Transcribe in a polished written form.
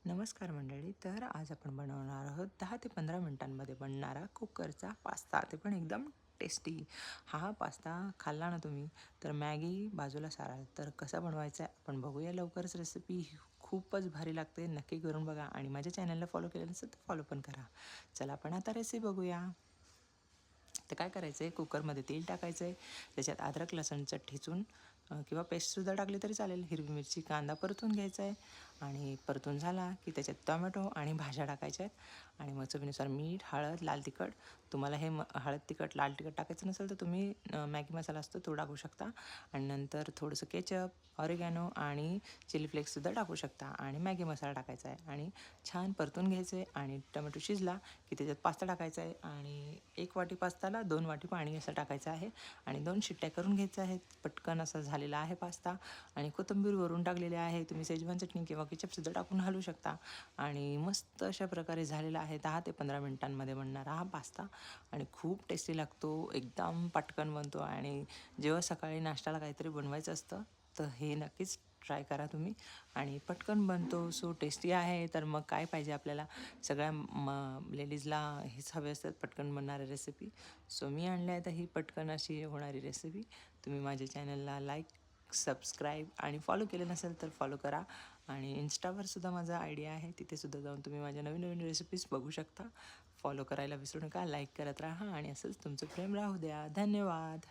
नमस्कार मंडळी. तर आज आपण बनवणार आहोत 10 ते 15 मिनिटांमध्ये बनणारा कुकरचा पास्ता, ते पण एकदम टेस्टी. हा पास्ता खाल्ला ना तुम्ही तर मॅगी बाजूला साराल. तर कसा बनवायचा आहे आपण बघूया लवकरच. रेसिपी खूपच भारी लागते, नक्की करून बघा आणि माझ्या चॅनलला फॉलो केलं नसेल तर फॉलो पण करा. चला आपण आता रेसिपी बघूया. तर काय करायचं आहे, कुकरमध्ये तेल टाकायचं आहे, त्याच्यात अद्रक लसणचं ठेचून किंवा पेस्टसुद्धा टाकली तरी चालेल, हिरवी मिरची कांदा परतून घ्यायचा आहे आणि परतून झाला की त्याच्यात टोमॅटो आणि भाज्या टाकायच्या आहेत आणि मग चवीनुसार मीठ, हळद, लाल तिखट. तुम्हाला हे हळद तिखट लाल तिखट टाकायचं नसेल तर तुम्ही मॅगी मसाला असतो तो टाकू शकता आणि नंतर थोडंसं केचप, ऑरिगॅनो आणि चिली फ्लेक्ससुद्धा टाकू शकता आणि मॅगी मसाला टाकायचा आहे आणि छान परतून घ्यायचं आहे आणि टोमॅटो शिजला की त्याच्यात पास्ता टाकायचा आहे आणि 1 वाटी पास्ताला 2 वाटी पाणी असं टाकायचं आहे आणि 2 शिट्ट्या करून घ्यायच्या आहेत. पटकन असा झालेला आहे पास्ता आणि कोथिंबीर वरून टाकलेली आहे. तुम्ही शेजवान चटणी किंवा केचपसुद्धा टाकून घालू शकता आणि मस्त अशा प्रकारे झालेला आहे 10 ते 15 मिनिटांमध्ये बनणारा हा पास्ता आणि खूप टेस्टी लागतो. एकदम पटकन बनतो आणि जेव्हा सकाळी नाश्त्याला काहीतरी बनवायचं असतं तर हे नक्कीच ट्राय करा तुम्ही आणि पटकन बनतो. सो टेस्टी आहे. तर मग काय पाहिजे आपल्याला. सगळ्या लेडीजला हेच हवे असतात, पटकन बनणारी रेसिपी. सो मी आणली आहे तर ही पटकन अशी होणारी रेसिपी. तुम्ही माझ्या चॅनलला लाईक, सबस्क्राईब आणि फॉलो केलं नसेल तर फॉलो करा आणि इन्स्टावर सुद्धा माझा आयडी आहे, तिथे सुद्धा जाऊन तुम्ही माझ्या नवीन नवीन रेसिपीज बघू शकता. फॉलो करायला विसरू नका, लाईक करत राहा आणि असंच तुमचं प्रेम राहू द्या. धन्यवाद.